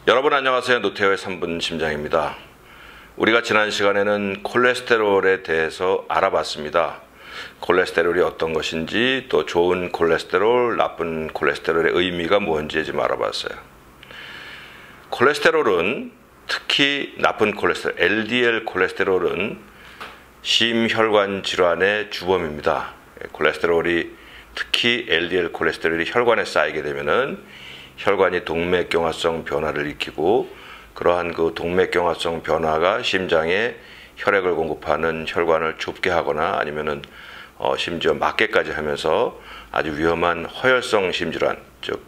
여러분 안녕하세요. 노태우의 3분 심장입니다. 우리가 지난 시간에는 콜레스테롤에 대해서 알아봤습니다. 콜레스테롤이 어떤 것인지, 또 좋은 콜레스테롤, 나쁜 콜레스테롤의 의미가 뭔지 좀 알아봤어요. 콜레스테롤은, 특히 나쁜 콜레스테롤, LDL 콜레스테롤은 심혈관 질환의 주범입니다. 콜레스테롤이, 특히 LDL 콜레스테롤이 혈관에 쌓이게 되면은 혈관이 동맥경화성 변화를 일으키고, 그러한 그 동맥경화성 변화가 심장에 혈액을 공급하는 혈관을 좁게 하거나 아니면은 심지어 막게까지 하면서 아주 위험한 허혈성 심질환, 즉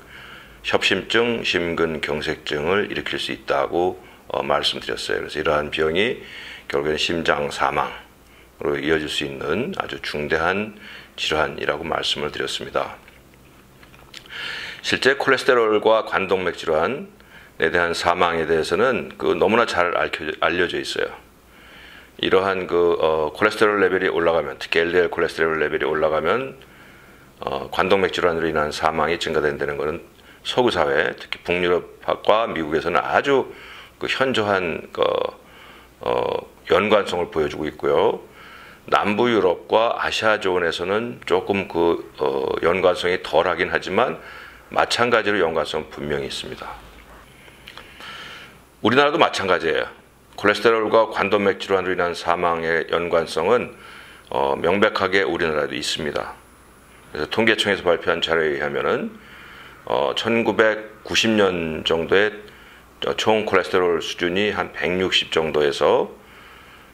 협심증, 심근경색증을 일으킬 수 있다고 말씀드렸어요. 그래서 이러한 병이 결국엔 심장 사망으로 이어질 수 있는 아주 중대한 질환이라고 말씀을 드렸습니다. 실제 콜레스테롤과 관동맥 질환에 대한 사망에 대해서는 너무나 잘 알려져 있어요. 이러한 콜레스테롤 레벨이 올라가면, 특히 LDL 콜레스테롤 레벨이 올라가면 관동맥 질환으로 인한 사망이 증가된다는 것은 서구 사회, 특히 북유럽과 미국에서는 아주 현저한 연관성을 보여주고 있고요. 남부 유럽과 아시아 조원에서는 조금 연관성이 덜하긴 하지만 마찬가지로 연관성은 분명히 있습니다. 우리나라도 마찬가지예요. 콜레스테롤과 관동맥 질환으로 인한 사망의 연관성은 명백하게 우리나라에도 있습니다. 그래서 통계청에서 발표한 자료에 의하면은 1990년 정도의 총 콜레스테롤 수준이 한 160 정도에서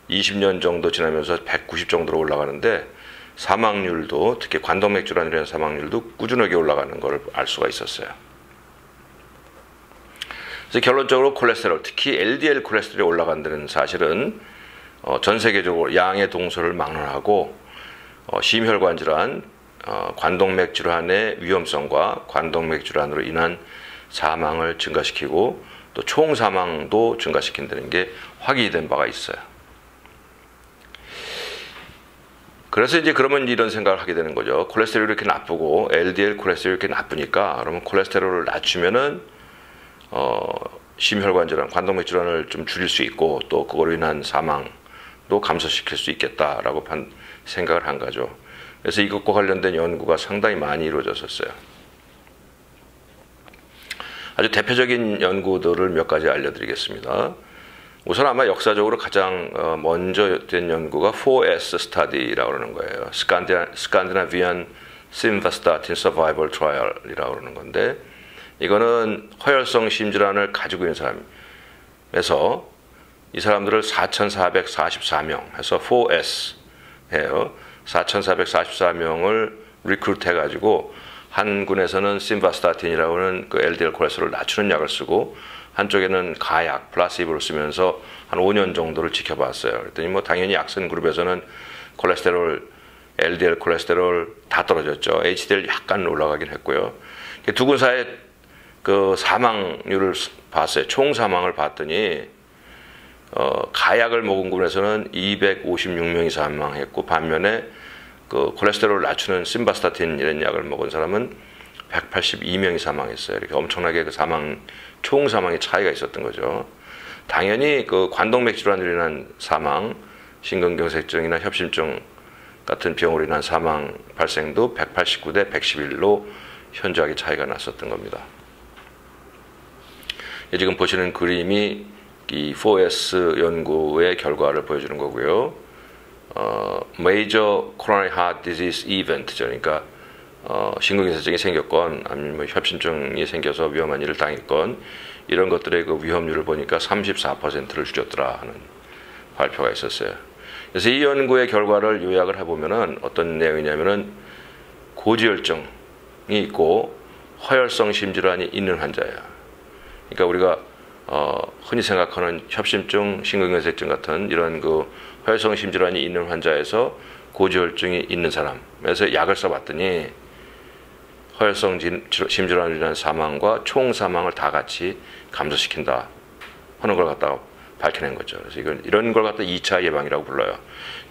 20년 정도 지나면서 190 정도로 올라가는데, 사망률도, 특히 관동맥 질환으로 인한 사망률도 꾸준하게 올라가는 것을 알 수가 있었어요. 그래서 결론적으로 콜레스테롤, 특히 LDL 콜레스테롤이 올라간다는 사실은 전 세계적으로 양의 동서를 막론하고 심혈관 질환, 관동맥 질환의 위험성과 관동맥 질환으로 인한 사망을 증가시키고 또 총 사망도 증가시킨다는 게 확인이 된 바가 있어요. 그래서 이제 그러면 이런 생각을 하게 되는 거죠. 콜레스테롤이 이렇게 나쁘고 LDL 콜레스테롤이 이렇게 나쁘니까 그러면 콜레스테롤을 낮추면은 심혈관 질환, 관동맥 질환을 좀 줄일 수 있고 또 그거로 인한 사망도 감소시킬 수 있겠다라고 생각을 한 거죠. 그래서 이것과 관련된 연구가 상당히 많이 이루어졌었어요. 아주 대표적인 연구들을 몇 가지 알려드리겠습니다. 우선 아마 역사적으로 가장 먼저 된 연구가 4S 스타디라고 그러는 거예요. Scandinavian Simvastatin Survival Trial이라고 그러는 건데, 이거는 허혈성 심질환을 가지고 있는 사람에서 이 사람들을 4,444명 해서 4S 해요. 4,444명을 리크루트 해가지고 한 군에서는 심바스타틴이라고 하는 LDL 콜레스테롤을 낮추는 약을 쓰고, 한쪽에는 가약, 플라시보를 쓰면서 한 5년 정도를 지켜봤어요. 그랬더니 당연히 약선 그룹에서는 콜레스테롤, LDL 콜레스테롤 다 떨어졌죠. HDL 약간 올라가긴 했고요. 두 군 사이의 사망률을 봤어요. 총 사망을 봤더니 가약을 먹은 군에서는 256명이 사망했고, 반면에 콜레스테롤을 낮추는 심바스타틴 이런 약을 먹은 사람은 182명이 사망했어요. 이렇게 엄청나게 총 사망의 차이가 있었던 거죠. 당연히 관동맥 질환으로 인한 사망, 심근경색증이나 협심증 같은 병으로 인한 사망 발생도 189대 111로 현저하게 차이가 났었던 겁니다. 지금 보시는 그림이 이 4S 연구의 결과를 보여주는 거고요. Major Coronary Heart Disease Event, 그러니까 심근경색증이 생겼건 아니면 협심증이 생겨서 위험한 일을 당했건 이런 것들의 위험률을 보니까 34%를 줄였더라 하는 발표가 있었어요. 그래서 이 연구의 결과를 요약을 해보면은 어떤 내용이냐면은 고지혈증이 있고 허혈성 심질환이 있는 환자예요. 그러니까 우리가 흔히 생각하는 협심증, 심근경색증 같은 이런 허혈성 심질환이 있는 환자에서 고지혈증이 있는 사람에서 약을 써봤더니 허혈성 심질환으로 인한 사망과 총 사망을 다 같이 감소시킨다 하는 걸 갖다가 밝혀낸 거죠. 그래서 이런 걸 갖다 2차 예방이라고 불러요.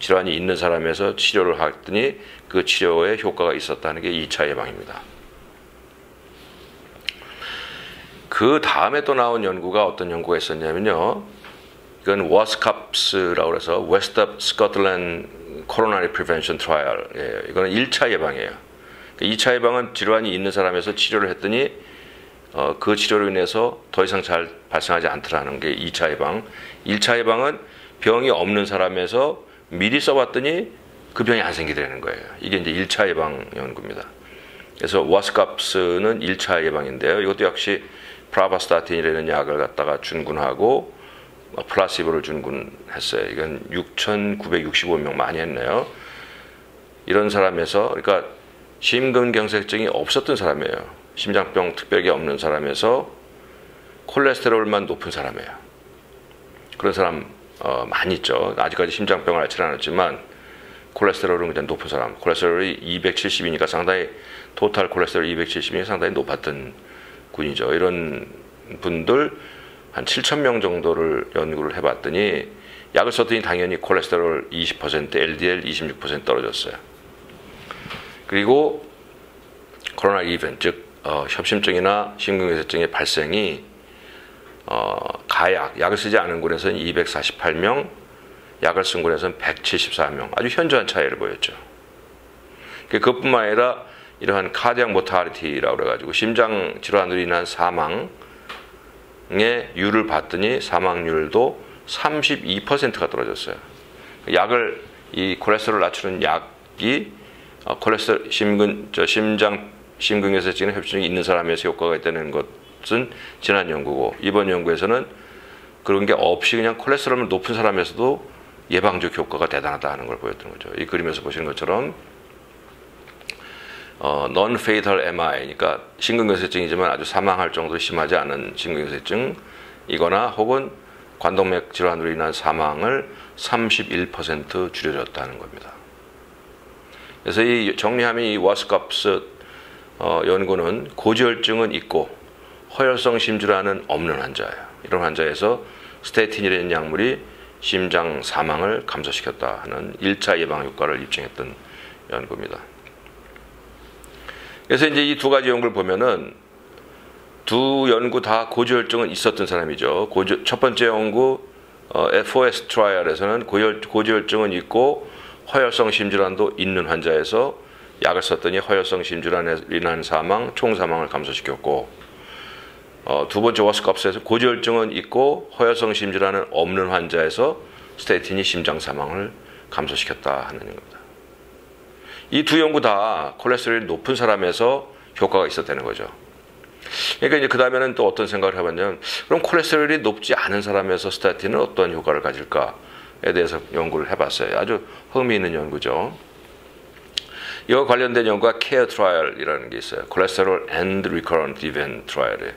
질환이 있는 사람에서 치료를 했더니 그 치료에 효과가 있었다는 게 2차 예방입니다. 그 다음에 또 나온 연구가 어떤 연구가 있었냐면요. 이건 WASCAPS라고 해서 West of Scotland Coronary Prevention Trial. 예, 이거는 1차 예방이에요. 2차 예방은 질환이 있는 사람에서 치료를 했더니 그 치료로 인해서 더 이상 잘 발생하지 않더라는 게 2차 예방. 1차 예방은 병이 없는 사람에서 미리 써봤더니 그 병이 안 생기더라는 거예요. 이게 이제 1차 예방 연구입니다. 그래서 와스캅스는 1차 예방인데요. 이것도 역시 프라바스타틴이라는 약을 갖다가 준군하고 플라시보를 준군했어요. 이건 6,965명 많이 했네요. 이런 사람에서 그러니까 심근경색증이 없었던 사람이에요. 심장병 특별히 없는 사람에서 콜레스테롤만 높은 사람이에요. 그런 사람 많이 있죠. 아직까지 심장병을 앓지 않았지만 콜레스테롤은 그냥 높은 사람. 콜레스테롤이 270이니까 상당히 토탈 콜레스테롤 270이니까 상당히 높았던 군이죠. 이런 분들 한 7,000명 정도를 연구를 해봤더니 약을 썼더니 당연히 콜레스테롤 20%, LDL 26% 떨어졌어요. 그리고 코로나 이벤트, 즉 협심증이나 심근경색증의 발생이 약을 쓰지 않은 군에서는 248명, 약을 쓴 군에서는 174명, 아주 현저한 차이를 보였죠. 그것뿐만 아니라 이러한 카디악 모탈리티라고 그래가지고 심장 질환으로 인한 사망의 율을 봤더니 사망률도 32%가 떨어졌어요. 약을 이 콜레스테롤 낮추는 약이 콜레스테롤 심근경색증이나 협심증이 있는 사람에서 효과가 있다는 것은 지난 연구고 이번 연구에서는 그런 게 없이 그냥 콜레스테롤이 높은 사람에서도 예방적 효과가 대단하다 하는 걸 보였던 거죠. 이 그림에서 보시는 것처럼 non-fatal MI, 그러니까 심근경색증이지만 아주 사망할 정도로 심하지 않은 심근경색증이거나 혹은 관동맥 질환으로 인한 사망을 31% 줄여줬다는 겁니다. 그래서 이 정리하면 이 와스캅스 연구는 고지혈증은 있고 허혈성 심질환은 없는 환자예요. 이런 환자에서 스테틴이라는 약물이 심장 사망을 감소시켰다 하는 1차 예방 효과를 입증했던 연구입니다. 그래서 이제 이 두 가지 연구를 보면은 두 연구 다 고지혈증은 있었던 사람이죠. 첫 번째 연구 FOS 트라이얼에서는 고지혈증은 있고 허혈성 심질환도 있는 환자에서 약을 썼더니 허혈성 심질환에 인한 사망, 총 사망을 감소시켰고 두 번째 와스캅스에서 고지혈증은 있고 허혈성 심질환은 없는 환자에서 스테틴이 심장 사망을 감소시켰다 하는 겁니다. 이 두 연구 다 콜레스테롤이 높은 사람에서 효과가 있었다는 거죠. 그러니까 이제 그 다음에는 또 어떤 생각을 해봤냐면 그럼 콜레스테롤이 높지 않은 사람에서 스테틴은 어떤 효과를 가질까에 대해서 연구를 해봤어요. 아주 흥미있는 연구죠. 이와 관련된 연구가 케어 트라이얼이라는 게 있어요. 콜레스테롤 and recurrent event 트라이얼이에요.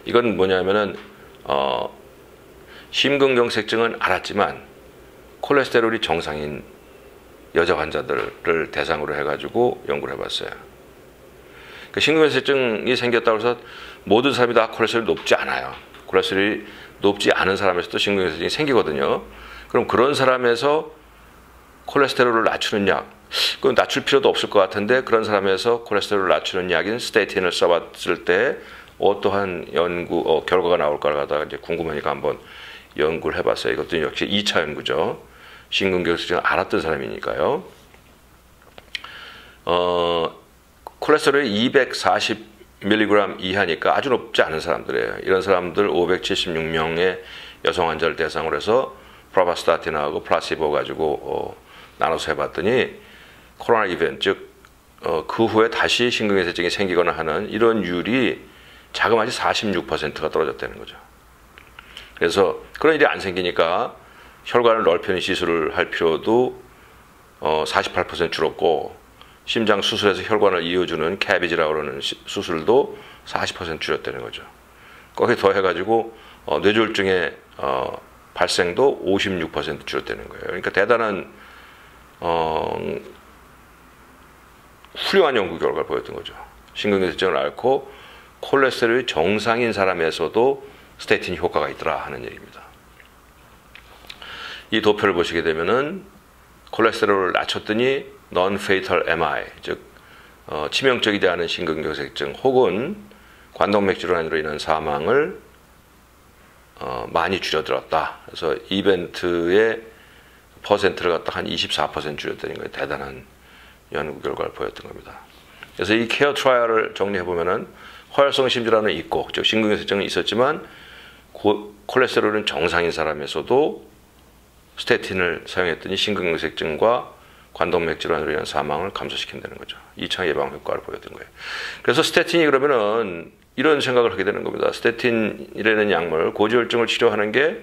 이건 뭐냐면은 심근경색증은 알았지만 콜레스테롤이 정상인 여자 환자들을 대상으로 해가지고 연구를 해봤어요. 그러니까 심근경색증이 생겼다고 해서 모든 사람이 다 콜레스테롤이 높지 않아요. 콜레스테롤이 높지 않은 사람에서도 심근경색증이 생기거든요. 그럼 그런 사람에서 콜레스테롤을 낮추는 약, 그건 낮출 필요도 없을 것 같은데 그런 사람에서 콜레스테롤을 낮추는 약인 스테틴을 써봤을 때 어떠한 연구 결과가 나올까 하다가 이제 궁금하니까 한번 연구를 해봤어요. 이것도 역시 2차 연구죠. 심근경색증을 알았던 사람이니까요. 콜레스테롤이 240mg 이하니까 아주 높지 않은 사람들이에요. 이런 사람들 576명의 여성 환자를 대상으로 해서 프라바스타틴하고 플라시보 가지고 나눠서 해봤더니 코로나 이벤트, 즉 그 후에 다시 심근경색증이 생기거나 하는 이런 율이 자그마치 46%가 떨어졌다는 거죠. 그래서 그런 일이 안 생기니까 혈관을 넓히는 시술을 할 필요도 48% 줄었고 심장 수술에서 혈관을 이어주는 캐비지라고 하는 수술도 40% 줄였다는 거죠. 거기에 더해가지고 뇌졸중의 발생도 56% 줄었다는 거예요. 그러니까 대단한 훌륭한 연구 결과를 보였던 거죠. 심근경색증을 앓고 콜레스테롤이 정상인 사람에서도 스테틴 효과가 있더라 하는 얘기입니다. 이 도표를 보시게 되면은 콜레스테롤을 낮췄더니 non-fatal MI, 즉 치명적이지 않은 심근경색증 혹은 관동맥 질환으로 인한 사망을 많이 줄여들었다. 그래서 이벤트의 퍼센트를 갖다 한 24% 줄였다는 거예요. 대단한 연구 결과를 보였던 겁니다. 그래서 이 케어 트라이얼을 정리해 보면은 허혈성 심질환은 있고, 즉 심근경색증은 있었지만 콜레스테롤은 정상인 사람에서도 스테틴을 사용했더니 심근경색증과 관동맥 질환으로 인한 사망을 감소시킨다는 거죠. 2차 예방 효과를 보였던 거예요. 그래서 스테틴이 그러면은 이런 생각을 하게 되는 겁니다. 스테틴이라는 약물, 고지혈증을 치료하는 게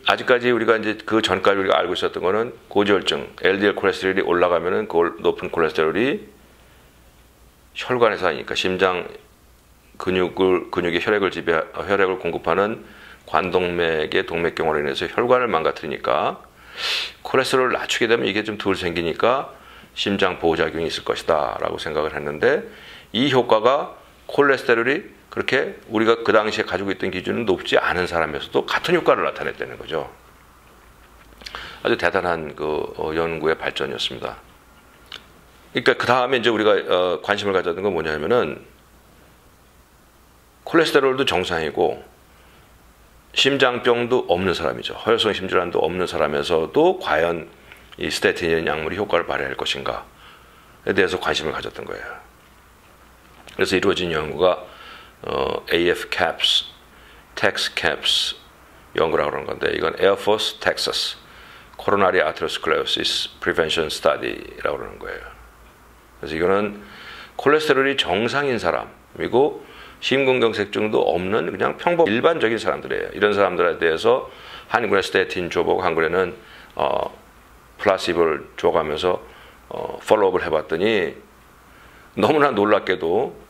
아직까지 우리가 이제 그 전까지 우리가 알고 있었던 거는 고지혈증, LDL 콜레스테롤이 올라가면은 그 높은 콜레스테롤이 혈관에서 하니까 심장 근육의 혈액을 공급하는 관동맥의 동맥경화로 인해서 혈관을 망가뜨리니까 콜레스테롤을 낮추게 되면 이게 좀 덜 생기니까 심장 보호작용이 있을 것이다 라고 생각을 했는데, 이 효과가 콜레스테롤이 그렇게 우리가 그 당시에 가지고 있던 기준은 높지 않은 사람에서도 같은 효과를 나타냈다는 거죠. 아주 대단한 연구의 발전이었습니다. 그러니까 그 다음에 이제 우리가 관심을 가졌던 건 뭐냐면은 콜레스테롤도 정상이고 심장병도 없는 사람이죠. 허혈성 심질환도 없는 사람에서도 과연 이 스테틴이라는 약물이 효과를 발휘할 것인가에 대해서 관심을 가졌던 거예요. 그래서 이루어진 연구가 AF-CAPS, TEX-CAPS 연구라고 하는 건데, 이건 Air Force Texas Coronary Atherosclerosis Prevention Study라고 하는 거예요. 그래서 이거는 콜레스테롤이 정상인 사람이고 심근경색증도 없는 그냥 일반적인 사람들이에요. 이런 사람들에 대해서 한 군에 스테틴 줘보고 한 군에는 플라시보를 줘가면서 follow-up을 해봤더니 너무나 놀랍게도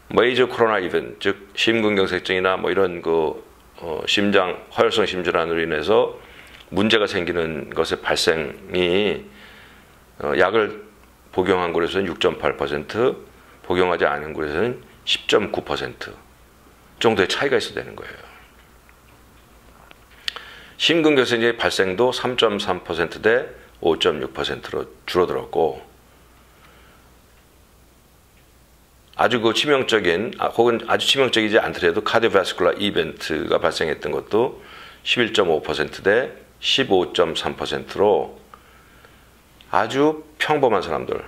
메이저 코로나 이벤트, 즉 심근경색증이나 뭐 이런 심장 허혈성 심질환으로 인해서 문제가 생기는 것의 발생이 약을 복용한 곳에서는 6.8%, 복용하지 않은 곳에서는 10.9% 정도의 차이가 있어야 되는 거예요. 심근경색의 발생도 3.3%대 5.6%로 줄어들었고, 아주 치명적인 혹은 아주 치명적이지 않더라도 카디오바스쿨라 이벤트가 발생했던 것도 11.5%대 15.3%로 아주 평범한 사람들,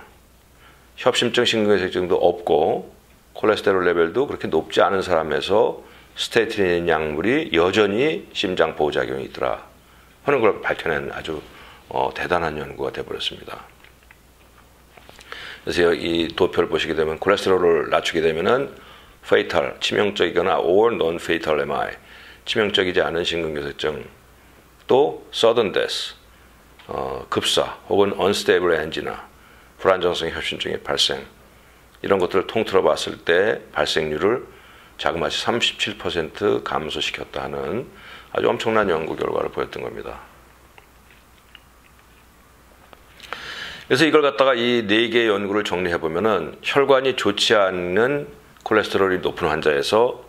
협심증, 심근경색증도 없고 콜레스테롤 레벨도 그렇게 높지 않은 사람에서 스테틴 약물이 여전히 심장 보호작용이 있더라 하는 걸 밝혀낸 아주 대단한 연구가 되어버렸습니다. 그래서 이 도표를 보시게 되면 콜레스테롤을 낮추게 되면은 fatal, 치명적이거나 or non-fatal MI, 치명적이지 않은 심근경색증, 또 sudden death, 급사 혹은 unstable angina, 불안정성 협심증의 발생, 이런 것들을 통틀어 봤을 때 발생률을 자그마치 37% 감소시켰다 하는 아주 엄청난 연구 결과를 보였던 겁니다. 그래서 이걸 갖다가 이 4개의 연구를 정리해 보면은 혈관이 좋지 않는 콜레스테롤이 높은 환자에서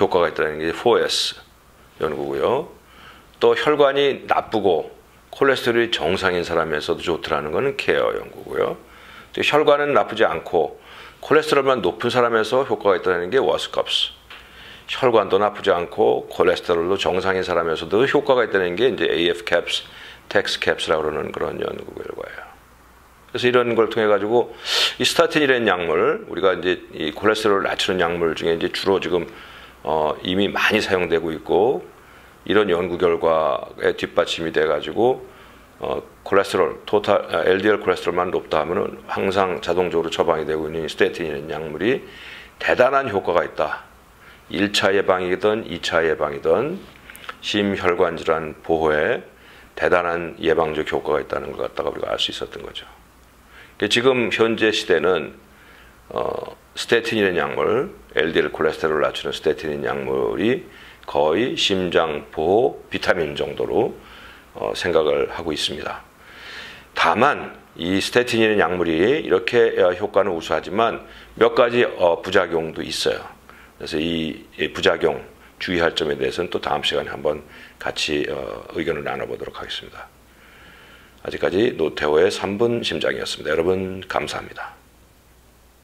효과가 있다는 게 4S 연구고요. 또 혈관이 나쁘고 콜레스테롤이 정상인 사람에서도 좋더라는 것은 케어 연구고요. 또 혈관은 나쁘지 않고 콜레스테롤만 높은 사람에서 효과가 있다는 게 워스컵스. 혈관도 나쁘지 않고 콜레스테롤도 정상인 사람에서도 효과가 있다는 게 이제 AF-CAPS, TEX-CAPS라고 그러는 그런 연구 결과예요. 그래서 이런 걸 통해 가지고 이 스타틴이라는 약물, 우리가 이제 이 콜레스테롤을 낮추는 약물 중에 이제 주로 지금 이미 많이 사용되고 있고, 이런 연구 결과에 뒷받침이 돼 가지고 콜레스테롤, LDL 콜레스테롤만 높다 하면은 항상 자동적으로 처방이 되고 있는 스테틴이라는 약물이 대단한 효과가 있다. 1차 예방이든 2차 예방이든 심혈관 질환 보호에 대단한 예방적 효과가 있다는 걸 갖다가 우리가 알 수 있었던 거죠. 지금 현재 시대는 스테틴이라는 약물, LDL 콜레스테롤을 낮추는 스테틴이라는 약물이 거의 심장 보호 비타민 정도로 생각을 하고 있습니다. 다만 이 스테틴이라는 약물이 이렇게 효과는 우수하지만 몇 가지 부작용도 있어요. 그래서 이 부작용 주의할 점에 대해서는 또 다음 시간에 한번 같이 의견을 나눠보도록 하겠습니다. 아직까지 노태호의 3분 심장이었습니다. 여러분 감사합니다.